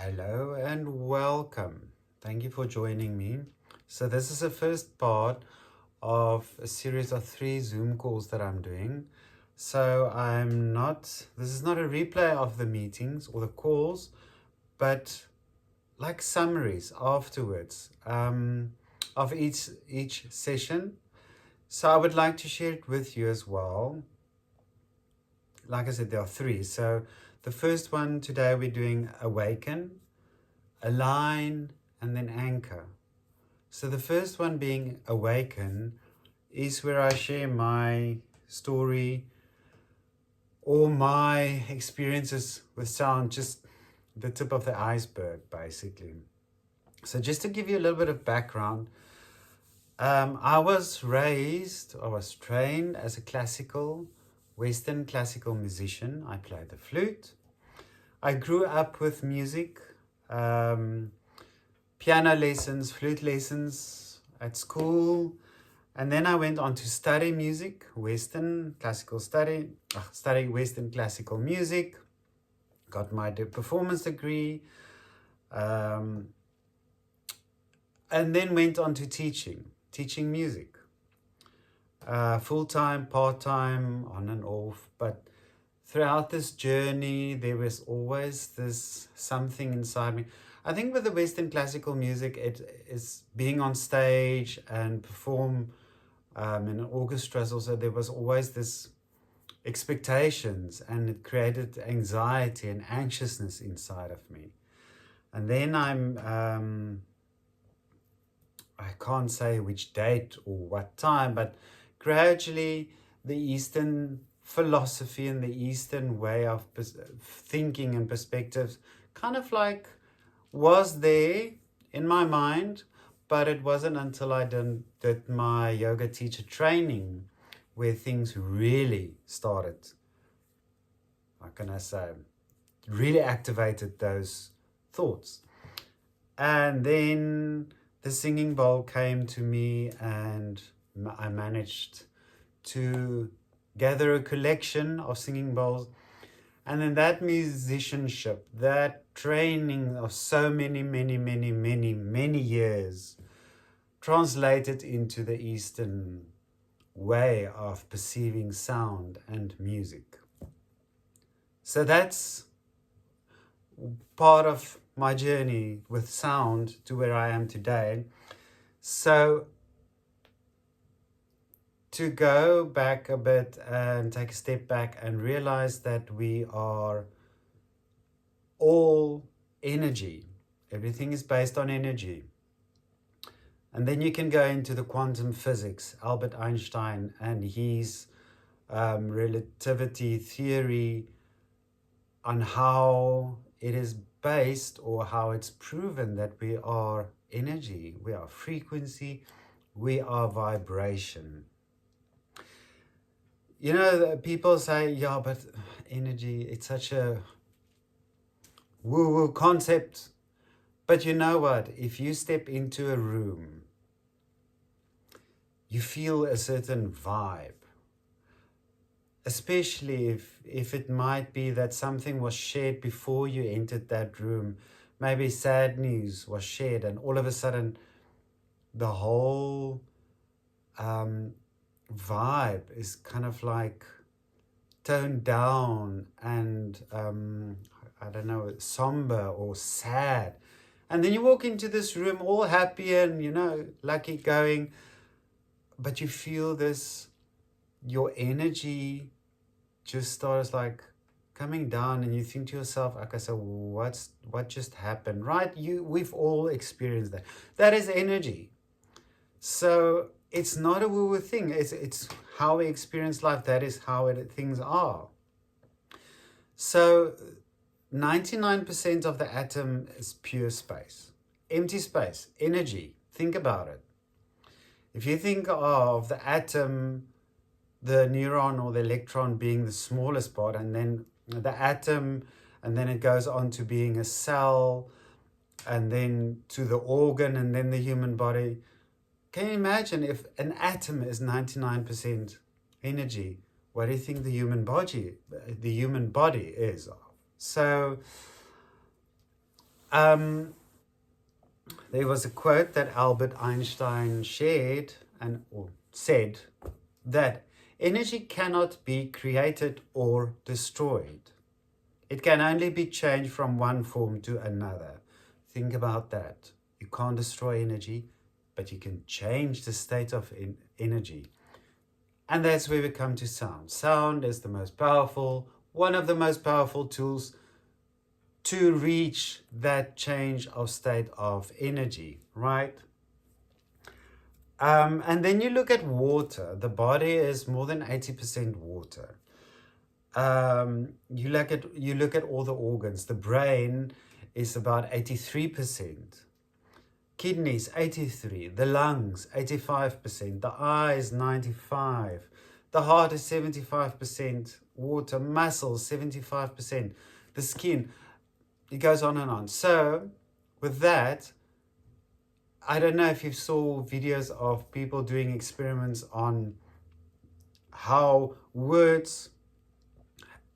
Hello and welcome. Thank you for joining me. So this is the first part of a series of 3 Zoom calls that I'm doing. So this is not a replay of the meetings or the calls, but like summaries afterwards of each session. So I would like to share it with you as well. Like I said, there are 3. So the first one today we're doing Awaken, Align, and then Anchor. So the first one being Awaken is where I share my story or my experiences with sound, just the tip of the iceberg, basically. So just to give you a little bit of background, I was trained as a Western classical musician. I played the flute. I grew up with music, piano lessons, flute lessons at school. And then I went on to study music, study Western classical music, got my performance degree, and then went on to teaching music. Full-time, part-time, on and off. But throughout this journey, there was always this something inside me. I think with the Western classical music, it is being on stage and perform in orchestras also, there was always this expectations, and it created anxiety and anxiousness inside of me. And then I can't say which date or what time, but gradually the Eastern philosophy and the Eastern way of thinking and perspectives kind of like was there in my mind, but it wasn't until I did my yoga teacher training where things really started, how can I say, really activated those thoughts. And then the singing bowl came to me, and I managed to gather a collection of singing bowls. And then that musicianship, that training of so many years translated into the Eastern way of perceiving sound and music. So that's part of my journey with sound to where I am today. So to go back a bit and take a step back and realize that we are all energy. Everything is based on energy. And then you can go into the quantum physics, Albert Einstein and his relativity theory on how it is based, or how it's proven that we are energy, we are frequency, we are vibration. You know, people say, yeah, but energy, it's such a woo-woo concept. But you know what? If you step into a room, you feel a certain vibe. Especially if it might be that something was shared before you entered that room. Maybe sad news was shared, and all of a sudden the whole vibe is kind of like toned down and I don't know, somber or sad. And then you walk into this room all happy and, lucky going, but you feel this, your energy just starts like coming down, and you think to yourself, okay, so what just happened, right? We've all experienced that. That is energy. So it's not a woo-woo thing. It's how we experience life. That is how things are. So 99% of the atom is pure space, empty space, energy. Think about it. If you think of the atom, the neuron or the electron being the smallest part, and then the atom, and then it goes on to being a cell, and then to the organ, and then the human body. Can you imagine if an atom is 99% energy? What do you think the human body is? So Um, there was a quote that Albert Einstein shared or said that energy cannot be created or destroyed. It can only be changed from one form to another. Think about that. You can't destroy energy, but you can change the state of energy. And that's where we come to sound. Sound is the most powerful, one of the most powerful tools to reach that change of state of energy, right? And then you look at water. The body is more than 80% water. You look at all the organs. The brain is about 83%. Kidneys 83, the lungs 85%, the eyes 95%, the heart is 75% water, muscles 75%, the skin. It goes on and on. So with that, I don't know if you saw videos of people doing experiments on how words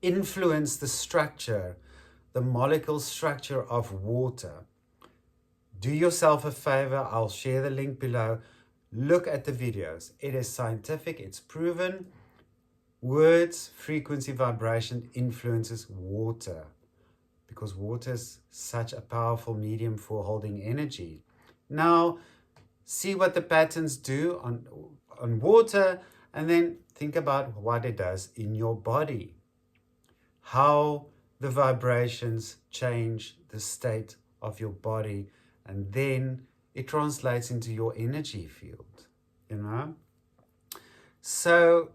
influence the structure, the molecule structure of water. Do yourself a favor, I'll share the link below. Look at the videos. It is scientific, it's proven. Words, frequency, vibration influences water, because water is such a powerful medium for holding energy. Now, see what the patterns do on water, and then think about what it does in your body. How the vibrations change the state of your body, and then it translates into your energy field, you know? So,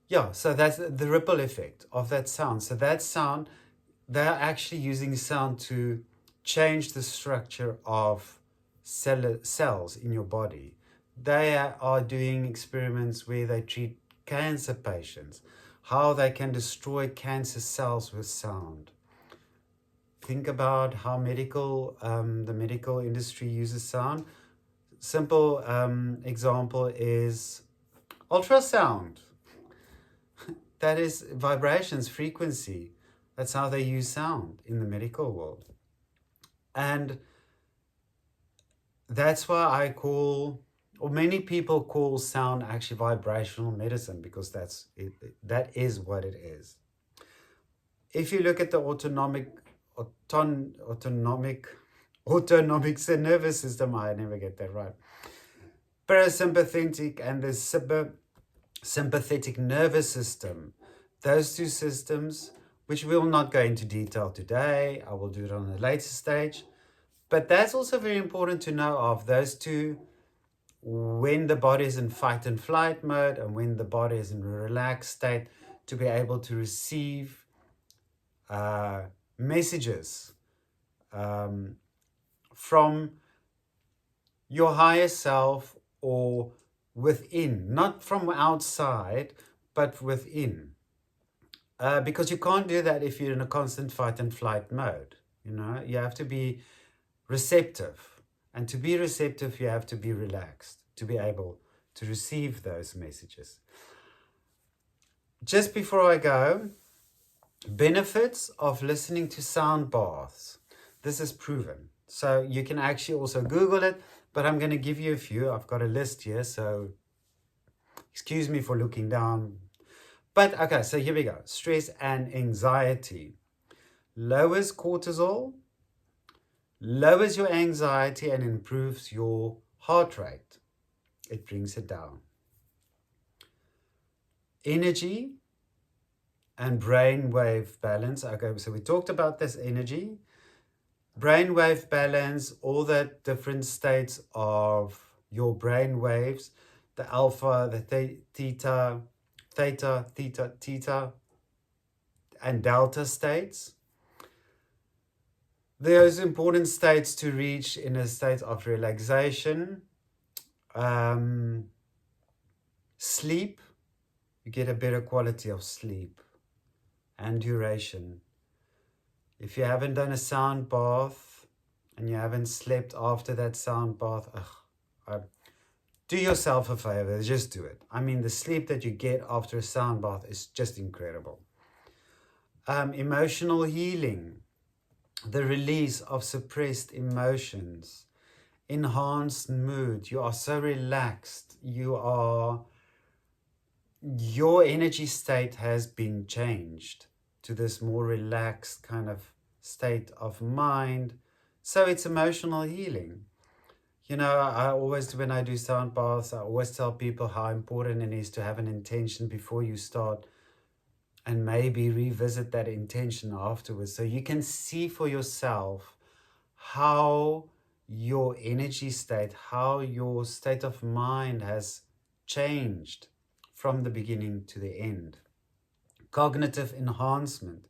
yeah, so that's the ripple effect of that sound. So that sound, they're actually using sound to change the structure of cells in your body. They are doing experiments where they treat cancer patients, how they can destroy cancer cells with sound. Think about how the medical industry uses sound. Simple example is ultrasound. That is vibrations, frequency. That's how they use sound in the medical world. And that's why many people call sound actually vibrational medicine, because that is what it is. If you look at the autonomic nervous system, I never get that right, parasympathetic and the sympathetic nervous system, those two systems, which we will not go into detail today, I will do it on a later stage, but that's also very important to know of those two, when the body is in fight and flight mode and when the body is in a relaxed state, to be able to receive messages from your higher self or within, not from outside, but within. Because you can't do that if you're in a constant fight and flight mode. You know, you have to be receptive. And to be receptive, you have to be relaxed to be able to receive those messages. Just before I go, benefits of listening to sound baths. This is proven. So you can actually also Google it, but I'm going to give you a few. I've got a list here, so excuse me for looking down. But okay, so here we go. Stress and anxiety. Lowers cortisol, lowers your anxiety, and improves your heart rate. It brings it down. Energy and brainwave balance. Okay, so we talked about this energy. Brainwave balance, all the different states of your brain waves, the alpha, the theta, and delta states. Those important states to reach in a state of relaxation. Sleep, you get a better quality of sleep and duration. If you haven't done a sound bath and you haven't slept after that sound bath, do yourself a favor, just do it. I mean, the sleep that you get after a sound bath is just incredible. Emotional healing. the release of suppressed emotions, enhanced mood. You are so relaxed. Your energy state has been changed to this more relaxed kind of state of mind. So it's emotional healing. You know, I always, when I do sound baths, I always tell people how important it is to have an intention before you start, and maybe revisit that intention afterwards, so you can see for yourself how your energy state, how your state of mind has changed from the beginning to the end. Cognitive enhancement,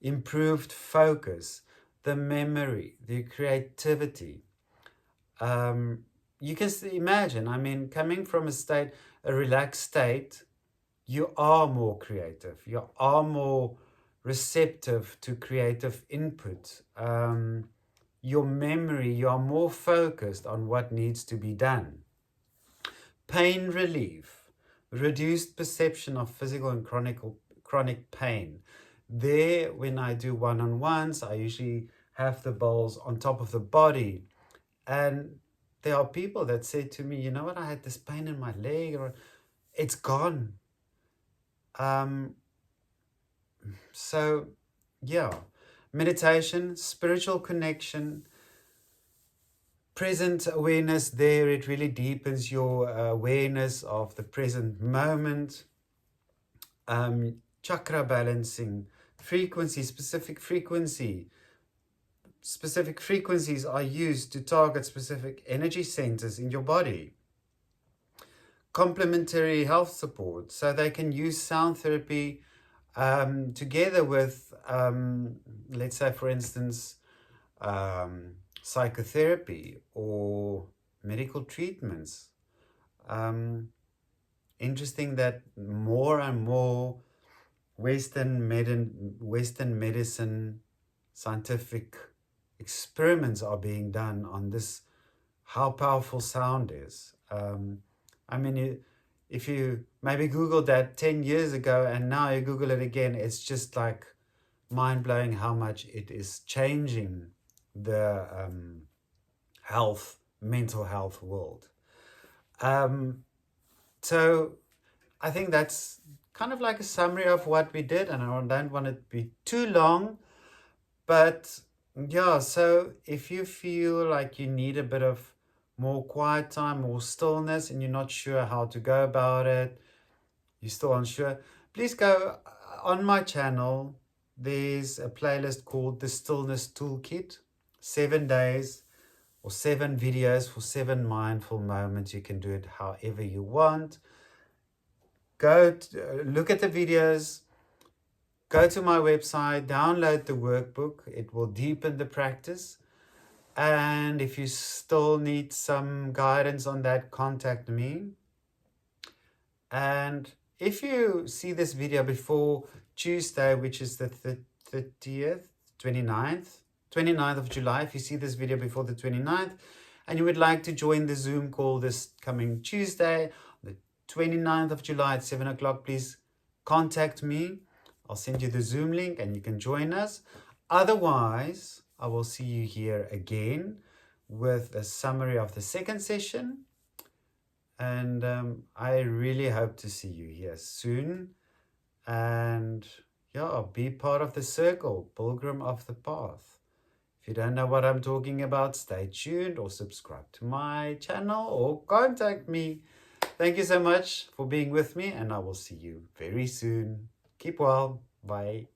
improved focus, the memory, the creativity. You can imagine, I mean, coming from a relaxed state, you are more creative, you are more receptive to creative input. Your memory, you are more focused on what needs to be done. Pain relief, reduced perception of physical and chronic pain. There, when I do one-on-ones, I usually have the bowls on top of the body. And there are people that say to me, you know what, I had this pain in my leg, or it's gone. So, yeah, meditation, spiritual connection, present awareness there, it really deepens your awareness of the present moment. Chakra balancing, frequency, specific frequencies are used to target specific energy centers in your body. Complementary health support, so they can use sound therapy together with, let's say, for instance, psychotherapy or medical treatments. Interesting that more and more Western medicine, scientific experiments are being done on this, how powerful sound is. I mean, if you maybe Googled that 10 years ago and now you Google it again, it's just like mind-blowing how much it is changing the mental health world. So I think that's kind of like a summary of what we did, and I don't want it to be too long, but yeah, so if you feel like you need a bit of more quiet time, more stillness, and you're not sure how to go about it, you're still unsure, please go on my channel. There's a playlist called the Stillness Toolkit, 7 days or 7 videos for 7 mindful moments. You can do it however you want. Go look at the videos, go to my website, download the workbook. It will deepen the practice. And if you still need some guidance on that, contact me. And if you see this video before Tuesday, which is the 30th, 29th of July, if you see this video before the 29th, and you would like to join the Zoom call this coming Tuesday, the 29th of July at 7 o'clock, please contact me. I'll send you the Zoom link and you can join us. Otherwise, I will see you here again with a summary of the second session. And I really hope to see you here soon. And yeah, be part of the circle, pilgrim of the path. If you don't know what I'm talking about, stay tuned or subscribe to my channel or contact me. Thank you so much for being with me, and I will see you very soon. Keep well. Bye.